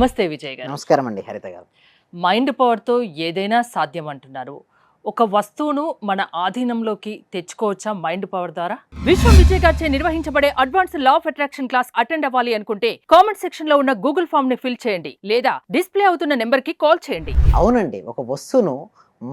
నమస్తే విజయ్ గారు. నమస్కారం అండి హరిత గారు. మైండ్ పవర్తో ఏదైనా సాధ్యం అంటున్నారు. ఒక వస్తువును మన ఆధీనంలోకి తెచ్చుకోవచ్చా మైండ్ పవర్ ద్వారా? విశ్వం విజయ్ గారిచే నిర్వహించబడే advance law of attraction class attend అవ్వాలి అనుకుంటే కామెంట్ సెక్షన్ లో ఉన్న గూగుల్ ఫామ్ ని ఫిల్ చేయండి లేదా డిస్ప్లే అవుతున్న నెంబర్ కి కాల్ చేయండి. అవునండి, ఒక వస్తువును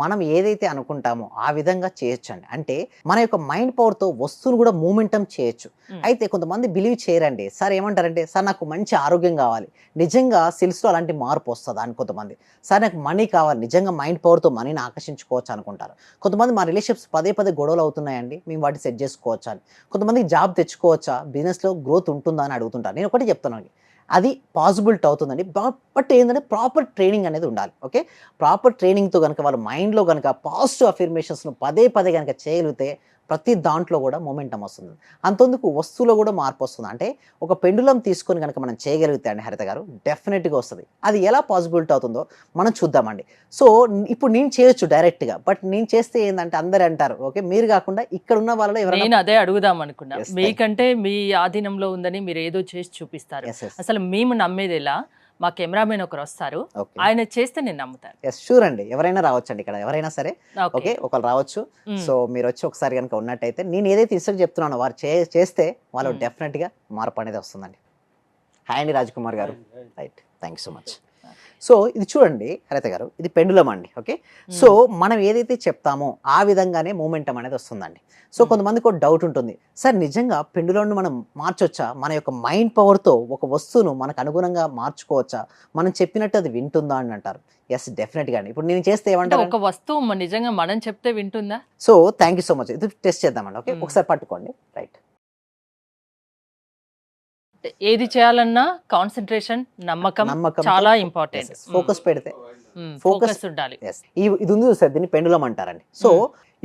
మనం ఏదైతే అనుకుంటామో ఆ విధంగా చేయొచ్చండి. అంటే మన యొక్క మైండ్ పవర్తో వస్తువును కూడా మూమెంటం చేయొచ్చు. అయితే కొంతమంది బిలీవ్ చేయరండి. సార్ ఏమంటారంటే, సార్ నాకు మంచి ఆరోగ్యం కావాలి, నిజంగా సెల్స్లో అలాంటి మార్పు వస్తుంది అని కొంతమంది. సార్ నాకు మనీ కావాలి, నిజంగా మైండ్ పవర్తో మనీని ఆకర్షించుకోవచ్చు అనుకుంటారు. కొంతమంది మా రిలేషన్షిప్స్ పదే పదే గొడవలు అవుతున్నాయండి, మేము వాటిని సెట్ చేసుకోవచ్చా అని. కొంతమందికి జాబ్ తెచ్చుకోవచ్చా, బిజినెస్లో గ్రోత్ ఉంటుందా అని అడుగుతుంటారు. నేను ఒకటి చెప్తున్నాను, అది పాసిబిలిటీ అవుతుందండి. బట్ ఏంటంటే ప్రాపర్ ట్రైనింగ్ అనేది ఉండాలి. ఓకే, ప్రాపర్ ట్రైనింగ్తో కనుక వాళ్ళ మైండ్లో కనుక పాజిటివ్ అఫర్మేషన్స్ను పదే పదే కనుక చేయగలిగితే ప్రతి దాంట్లో కూడా మొమెంటం వస్తుంది. అంతెందుకు వస్తువులో కూడా మార్పు వస్తుంది. అంటే ఒక పెండులం తీసుకొని కనుక మనం చేయగలిగితే అండి హరిత గారు, డెఫినెట్గా వస్తుంది. అది ఎలా పాసిబిలిటీ అవుతుందో మనం చూద్దామండి. సో ఇప్పుడు నేను చేయొచ్చు డైరెక్ట్గా, బట్ నేను చేస్తే ఏంటంటే అందరూ అంటారు, ఓకే మీరు కాకుండా ఇక్కడ ఉన్న వాళ్ళలో ఎవరైనా. నేను అదే అడుగుదాం అనుకున్నా. Yes, మీకంటే మీ ఆధీనంలో ఉందని మీరు ఏదో చేసి చూపిస్తారు. Yes, yes. అసలు మేము నమ్మేది ఎలా? మా కెమెరామెన్ ఒకరు వస్తారు, Okay. ఆయన చేస్తే నేను నమ్ముతాను. ఎస్, షూర్ అండి, ఎవరైనా రావచ్చండి ఇక్కడ, ఎవరైనా సరే. ఓకే, ఒకళ్ళు రావచ్చు. సో మీరు వచ్చి ఒకసారి కనుక ఉన్నట్టయితే నేను ఏదైతే ఇన్స్ట్రక్ట్ చెప్తున్నానో వారు చేస్తే వాళ్ళు డెఫినెట్గా మార్పు అనేది వస్తుందండి. హాయ్ అండి రాజ్ కుమార్ గారు. Right, thank you so much. So ఇది చూడండి హరిత గారు, ఇది పెండులం అండి. ఓకే, సో మనం ఏదైతే చెప్తామో ఆ విధంగానే మూమెంటం అనేది వస్తుందండి. సో కొంతమందికి ఒక డౌట్ ఉంటుంది, సార్ నిజంగా పెండులంను మనం మార్చొచ్చా, మన యొక్క మైండ్ పవర్తో ఒక వస్తువును మనకు అనుగుణంగా మార్చుకోవచ్చా, మనం చెప్పినట్టు అది వింటుందా అని అంటారు. ఎస్, డెఫినెట్గా అండి. ఇప్పుడు నేను చేస్తే ఏమంటారు, ఒక వస్తువు నిజంగా మనం చెప్తే వింటుందా? So thank you so much. ఇది టెస్ట్ చేద్దామండి. ఓకే, ఒకసారి పట్టుకోండి. రైట్, ఏది చేయాలన్నా కాన్సన్ట్రేషన్, నమ్మకం చాలా ఇంపార్టెంట్. ఫోకస్ పెడితే ఫోకస్ ఉండాలి. ఇది ఉంది సార్, దీన్ని పెండులం అంటారండి. సో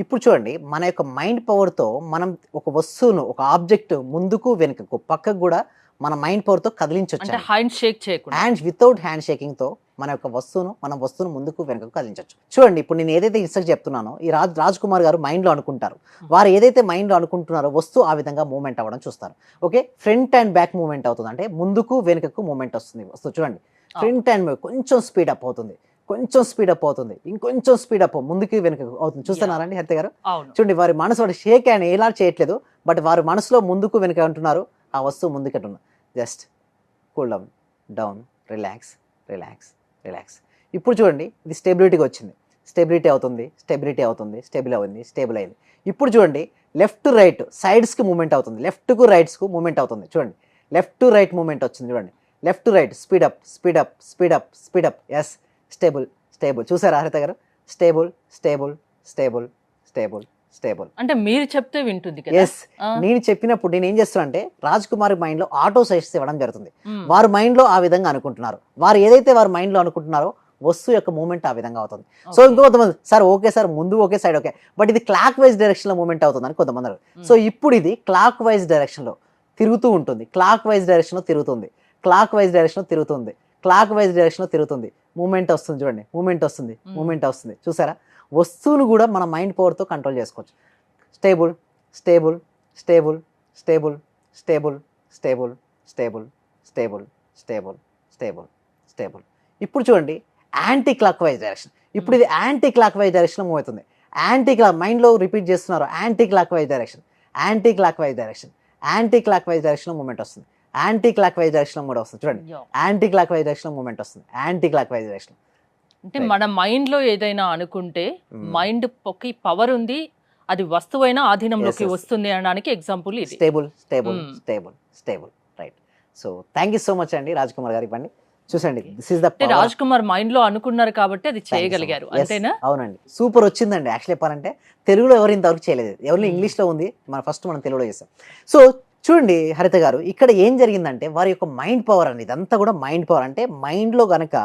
ఇప్పుడు చూడండి, మన యొక్క మైండ్ పవర్తో మనం ఒక వస్తువును, ఒక ఆబ్జెక్ట్ ముందుకు వెనుకకు పక్కకు కూడా మన మైండ్ పవర్తో కదిలించవచ్చు. హ్యాండ్ షేక్ చేయకుండా, హ్యాండ్ వితౌట్ హ్యాండ్ షేకింగ్ తో మన యొక్క వస్తువును ముందుకు వెనుకకు కదిలించవచ్చు. చూడండి, ఇప్పుడు నేను ఏదైతే ఇన్స్ట్రక్ట్ చెప్తున్నానో ఈ రాజ్ కుమార్ గారు మైండ్లో అనుకుంటారు. వారు ఏదైతే మైండ్లో అనుకుంటున్నారో వస్తువు ఆ విధంగా మూవ్మెంట్ అవ్వడం చూస్తారు. Okay, front and back movement అవుతుంది, అంటే ముందుకు వెనుకకు మూవ్మెంట్ వస్తుంది వస్తువు. చూడండి, ఫ్రంట్ అండ్ కొంచెం స్పీడ్ అప్ అవుతుంది, కొంచెం స్పీడ్ అప్ అవుతుంది, ఇంకొంచెం స్పీడ్ అప్ ముందుకు వెనుకకు అవుతుంది. చూస్తున్నారండి హరిత గారు? చూడండి, వారి మనసు వాడు షేక్ అండ్ ఎలా చేయట్లేదు, బట్ వారి మనసులో ముందుకు వెనుక అంటున్నారు, ఆ వస్తువు ముందుకెట్టున్నారు. Just cool down, down, relax, relax, relax. ఇప్పుడు చూడండి, ఇది స్టెబిలిటీగా వచ్చింది, స్టెబిలిటీ అవుతుంది, స్టెబిలిటీ అవుతుంది, స్టేబుల్ అయింది, స్టేబుల్ అయింది. ఇప్పుడు చూడండి, లెఫ్ట్ టు రైట్ సైడ్స్కి మూమెంట్ అవుతుంది, లెఫ్ట్కు రైట్స్కు మూమెంట్ అవుతుంది. చూడండి, లెఫ్ట్ టు రైట్ మూమెంట్ వచ్చింది. చూడండి, left to right, speed up, speed up, speed up, speed up. Yes, stable, stable. చూసారా Haritha garu? Stable, stable, stable, stable, stable. అంటే మీరు చెప్తే వింటుంది కదా? ఎస్, నేను చెప్పినప్పుడు నేను ఏం చేస్తున్నా అంటే రాజ్ కుమార్ మైండ్ లో ఆటో సజెస్ట్ ఇవ్వడం జరుగుతుంది. వారు మైండ్ లో ఆ విధంగా అనుకుంటున్నారు, వారు ఏదైతే వారు మైండ్ లో అనుకుంటున్నారో వస్తువు యొక్క మూమెంట్ ఆ విధంగా అవుతుంది. సో ఇంకొంతమంది, సార్ ఓకే సార్ ముందు ఓకే సైడ్ ఓకే, బట్ ఇది క్లాక్ వైజ్ డైరెక్షన్ లో మూమెంట్ అవుతుంది అని కొంతమంది. సో ఇప్పుడు ఇది క్లాక్ వైజ్ డైరెక్షన్ లో తిరుగుతూ ఉంటుంది, క్లాక్ వైజ్ డైరెక్షన్ లో తిరుగుతుంది, క్లాక్ వైజ్ డైరెక్షన్ లో తిరుగుతుంది, క్లాక్ వైజ్ డైరెక్షన్ లో తిరుగుతుంది. మూమెంట్ వస్తుంది, చూడండి, మూమెంట్ వస్తుంది, మూమెంట్ వస్తుంది. చూసారా? వస్తువును కూడా మన మైండ్ పవర్తో కంట్రోల్ చేసుకోవచ్చు. Stable, stable, stable, stable, stable, stable, stable, stable, stable, stable, stable. ఇప్పుడు చూడండి, యాంటీ క్లాక్ వైజ్ డైరెక్షన్. ఇప్పుడు ఇది యాంటీ క్లాక్ వైజ్ డైరెక్షన్లో మూవ్ అవుతుంది. యాంటీ క్లాక్ మైండ్లో రిపీట్ చేస్తున్నారు, anti clock wise direction, anti clock wise direction, anti clock wise డైరెక్షన్లో moment వస్తుంది, యాంటీ క్లాక్ వైజ్ డైరెక్షన్లో కూడా వస్తుంది. చూడండి, యాంటీ క్లాక్ వైజ్ డైరెక్షన్లో మూమెంట్ వస్తుంది, యాంటీ క్లాక్ వైజ్ డైరెక్షన్. అంటే మన మైండ్ లో ఏదైనా అనుకుంటే మైండ్ పవర్ ఉంది, అది వస్తువైనా ఆధీనంలోకి వస్తుంది అనడానికి ఎగ్జాంపుల్ ఇది. Stable, stable, stable, stable. Right. So thank you so much అండి రాజ్ కుమార్ గారు. ఇవ్వండి చూసండి, this is the power. Raj Kumar mind లో అనుకున్నారు కాబట్టి అది చేయగలిగారు, అంతేనా? అవునండి, సూపర్ వచ్చిందండి. యాక్చువల్లీ చెప్పాలంటే తెలుగులో ఎవరు ఇంతవరకు చేయలేదు, ఎవరు ఇంగ్లీష్ లో ఉంది, మనం తెలుగులో చేస్తాం. సో చూడండి హరిత గారు, ఇక్కడ ఏం జరిగిందంటే వారి యొక్క మైండ్ పవర్ అండి, ఇదంతా కూడా మైండ్ పవర్. అంటే మైండ్లో కనుక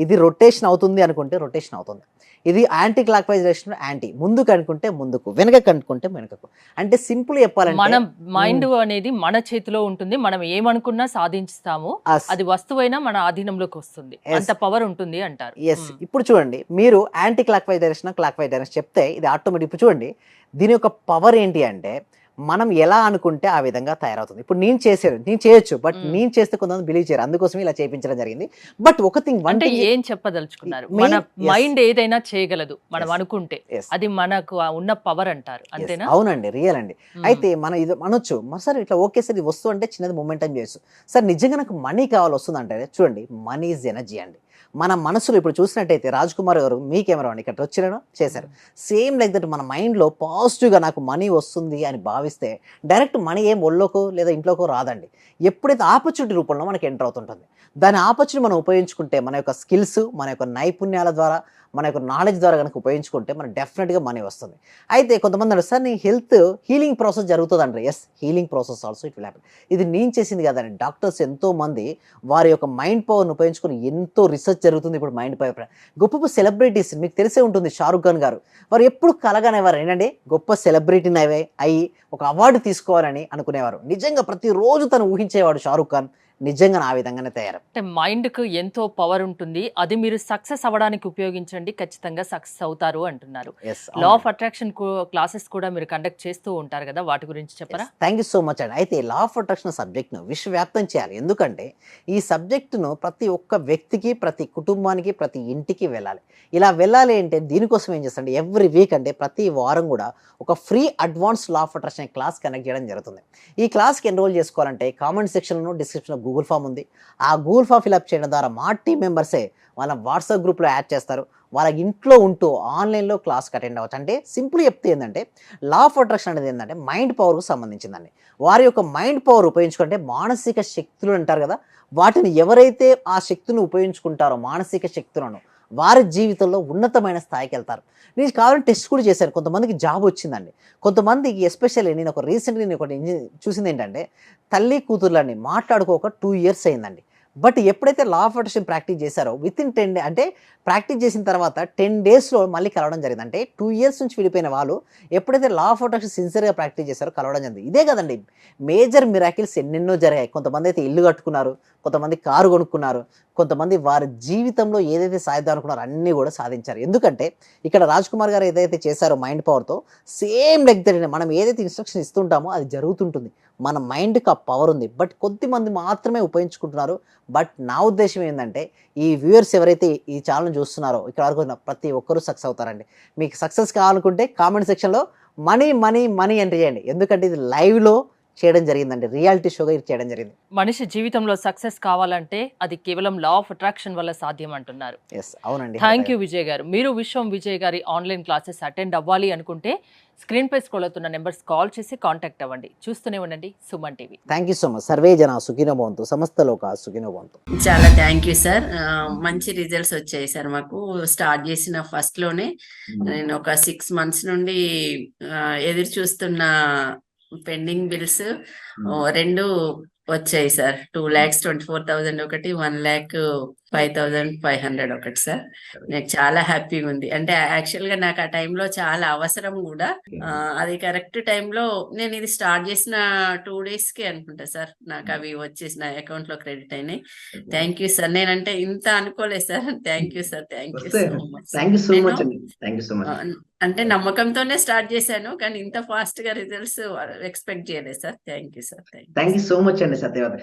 ఇది రొటేషన్ అవుతుంది అనుకుంటే రొటేషన్ అవుతుంది, ఇది anti clock wise direction, anti ముందుకు అనుకుంటే ముందుకు, వెనకకు అనుకుంటే వెనకకు. అంటే సింపుల్ చెప్పాలంటే మన మైండ్ అనేది మన చేతిలో ఉంటుంది, మనం ఏమనుకున్నా సాధించుతాము, అది వస్తువైనా మన ఆధీనంలోకి వస్తుంది, అంత పవర్ ఉంటుంది అంటారు. ఎస్, ఇప్పుడు చూడండి, మీరు anti clock wise direction, clock wise direction చెప్తే ఇది ఆటోమేటిక్. ఇప్పుడు చూడండి, దీని యొక్క పవర్ ఏంటి అంటే మనం ఎలా అనుకుంటే ఆ విధంగా తయారవుతుంది. ఇప్పుడు నేను చేయొచ్చు, బట్ మ్మ్. నేను చేస్తే కొంతమంది బిలీవ్ చేయరు, అందుకోసం ఇలా చేయించడం జరిగింది. బట్ ఒక థింగ్, వన్ అంటే థింగ్, ఏం చెప్పదలుచుకున్నారు? Main- మన yes. మైండ్ ఏదైనా చేయగలదు మనం Yes. అనుకుంటే. Yes. అది మనకు ఉన్న పవర్ అంటారు, Yes. అంతేనా? అవునండి, రియల్ అండి. మ్మ్. అయితే మనం ఇది అనొచ్చు, సార్ ఇట్లా ఓకే సార్, ఇది వస్తువు అంటే చిన్నది మూమెంటం చేయొచ్చు సార్. నిజంగా నాకు మనీ కావాలి వస్తుందంటే చూడండి, మనీ ఈజ్ ఎనర్జీ అండి. మన మనసులో ఇప్పుడు చూసినట్టయితే రాజ్ కుమార్ గారు మీ కెమెరా అండి ఇక్కడ వచ్చారో చేశారు, సేమ్ లైక్ దట్ మన మైండ్లో పాజిటివ్గా నాకు మనీ వస్తుంది అని భావిస్తే డైరెక్ట్ మనీ ఏం ఒళ్ళోకో లేదా ఇంట్లోకో రాదండి. ఎప్పుడైతే ఆపర్చునిటీ రూపంలో మనకి ఎంటర్ అవుతుంటుంది, దాని ఆపర్చునిటీ మనం ఉపయోగించుకుంటే, మన యొక్క స్కిల్స్, మన యొక్క నైపుణ్యాల ద్వారా, మన యొక్క నాలెడ్జ్ ద్వారా కనుక ఉపయోగించుకుంటే మనకు డెఫినెట్గా మనీ వస్తుంది. అయితే కొంతమంది అంటారు సార్ నీ హెల్త్ హీలింగ్ ప్రాసెస్ జరుగుతుంది అంటారు. Yes, healing process also it will happen. ఇది నేను చేసింది కదండి, డాక్టర్స్ ఎంతో మంది వారి యొక్క మైండ్ పవర్ని ఉపయోగించుకొని ఎంతో రీసెర్చ్ జరుగుతుంది ఇప్పుడు మైండ్ పవర్. గొప్ప గొప్ప సెలబ్రిటీస్ మీకు తెలిసే ఉంటుంది, షారుఖ్ ఖాన్ గారు, వారు ఎప్పుడు కలగనేవారు ఏంటంటే గొప్ప సెలబ్రిటీని అయ్యి ఒక అవార్డు తీసుకోవాలని అనుకునేవారు. నిజంగా ప్రతిరోజు తను ఊహించేవాడు షారుఖ్ ఖాన్. నిజంగా ఆ విధంగానే తయారు. అంటే మైండ్‌కు ఎంతో పవర్ ఉంటుంది. అది మీరు సక్సెస్ అవ్వడానికి ఉపయోగించండి. ఖచ్చితంగా సక్సెస్ అవుతారు అంటున్నారు. Yes, law of attraction classes కూడా మీరు కండక్ట్ చేస్తూ ఉంటారు కదా! వాటి గురించి చెప్పరా? థ్యాంక్ యూ సో మచ్ అండి. అయితే లా ఆఫ్ అట్రాక్షన్ సబ్జెక్ట్ను విశ్వవ్యాప్తం చేయాలి. ఎందుకంటే ఈ సబ్జెక్టును ప్రతి ఒక్క వ్యక్తికి, ప్రతి కుటుంబానికి, ప్రతి ఇంటికి వెళ్ళాలి. ఇలా వెళ్ళాలి అంటే దీనికోసం ఏం చేస్తాంటే ఎవ్రీ వీక్ అంటే ప్రతి వారం కూడా ఒక free advance law of attraction class conduct చేయడం జరుగుతుంది. ఈ క్లాస్కి ఎన్రోల్ చేసుకోవాలంటే కామెంట్ సెక్షన్లో, డిస్క్రిప్షన్లో గూగుల్ ఫామ్ ఉంది. ఆ గూగుల్ ఫామ్ ఫిల్అప్ చేయడం ద్వారా మా టీం మెంబర్సే వాళ్ళ వాట్సాప్ గ్రూప్లో యాడ్ చేస్తారు. వాళ్ళ ఇంట్లో ఉంటూ ఆన్లైన్లో క్లాస్కి అటెండ్ అవ్వచ్చు. అంటే సింపుల్ చెప్తే ఏంటంటే లా ఆఫ్ అట్రాక్షన్ అనేది ఏంటంటే మైండ్ పవర్కు సంబంధించిందండి. వారి యొక్క మైండ్ పవర్ ఉపయోగించుకుంటే మానసిక శక్తులు అంటారు కదా, వాటిని ఎవరైతే ఆ శక్తిని ఉపయోగించుకుంటారో, మానసిక శక్తులను, వారి జీవితంలో ఉన్నతమైన స్థాయికి వెళ్తారు. నేను కావాలని టెస్ట్ కూడా చేశాను, కొంతమందికి జాబ్ వచ్చిందండి. కొంతమందికి ఎస్పెషల్లీ నేను ఒక రీసెంట్గా నేను ఒకటి చూసింది ఏంటంటే తల్లి కూతుర్లని మాట్లాడుకోక 2 years అయిందండి. బట్ ఎప్పుడైతే లా ఆఫ్ అట్రాక్షన్ ప్రాక్టీస్ చేశారో వితిన్ 10 అంటే ప్రాక్టీస్ చేసిన తర్వాత 10 daysలో మళ్ళీ కలవడం జరిగింది. అంటే 2 years నుంచి విడిపోయిన వాళ్ళు ఎప్పుడైతే లా ఆఫ్ అట్రాక్షన్ సిన్సియర్గా ప్రాక్టీస్ చేశారో కలవడం జరిగింది. ఇదే కదండి మేజర్ మిరాకిల్స్ ఎన్నెన్నో జరిగాయి. కొంతమంది అయితే ఇల్లు కట్టుకున్నారు, కొంతమంది కారు కొనుక్కున్నారు, కొంతమంది వారి జీవితంలో ఏదైతే సాధిద్దాం అనుకున్నారో అన్నీ కూడా సాధించారు. ఎందుకంటే ఇక్కడ రాజ్ కుమార్ గారు ఏదైతే చేశారో మైండ్ పవర్తో సేమ్ లైక్ దట్ మనం ఏదైతే ఇన్స్ట్రక్షన్ ఇస్తుంటామో అది జరుగుతుంటుంది. మన మైండ్కి ఆ పవర్ ఉంది, బట్ కొద్దిమంది మాత్రమే ఉపయోగించుకుంటున్నారు. బట్ నా ఉద్దేశం ఏంటంటే ఈ వ్యూవర్స్ ఎవరైతే ఈ ఛానల్ చూస్తున్నారో ఇక్కడ వరకు ఉన్న ప్రతి ఒక్కరూ సక్సెస్ అవుతారండి. మీకు సక్సెస్ కావాలనుకుంటే కామెంట్ సెక్షన్లో మనీ మనీ మనీ ఎంటర్ చేయండి. ఎందుకంటే ఇది లైవ్లో చేయడం జరిగిందండి, రియాలిటీ షోగా ఇది చేయడం జరిగింది. మనిషి జీవితంలో సక్సెస్ కావాలంటే అది కేవలం లా ఆఫ్ అట్రాక్షన్ వల్ల సాధ్యం అంటున్నారు. ఎస్, అవునండి. థ్యాంక్ యూ విజయ్ గారు. మీరు విశ్వం విజయ్ గారి ఆన్లైన్ క్లాసెస్ అటెండ్ అవ్వాలి అనుకుంటే స్క్రీన్ పై స్క్రోల్ అవుతున్న నెంబర్స్ కాల్ చేసి కాంటాక్ట్ అవ్వండి. చూస్తూనే ఉండండి Suman TV. Thank you so much. Survey జన సుఖినో భవంతు, సమస్త లోక సుఖినో భవంతు. చాలా థ్యాంక్ యూ సార్. మంచి రిజల్ట్స్ వచ్చాయి సార్. మాకు స్టార్ట్ చేసిన ఫస్ట్ లోనే నేను ఒక 6 months నుండి ఎదురు చూస్తున్న పెండింగ్ బిల్స్ 2 వచ్చాయి సార్. 2,24,000 ఒకటి, 1,05,500 ఒకటి సార్. నాకు చాలా హ్యాపీగా ఉంది. అంటే యాక్చువల్ గా నాకు ఆ టైంలో చాలా అవసరం కూడా. అది కరెక్ట్ టైంలో నేను ఇది స్టార్ట్ చేసిన 2 days కి అనుకుంటా సార్ నాకు అవి వచ్చేసి నా అకౌంట్ లో క్రెడిట్ అయినాయి. Thank you sir. నేనంటే ఇంత అనుకోలేదు సార్. Thank you sir. Thank you so much. Thank you so much అండి. Thank you so much. అంటే నమ్మకంతోనే స్టార్ట్ చేశాను, కానీ ఇంత ఫాస్ట్ గా రిజల్ట్స్ ఎక్స్పెక్ట్ చేయలేదు సార్. Thank you sir. Thank you so much అండి సత్యవతి.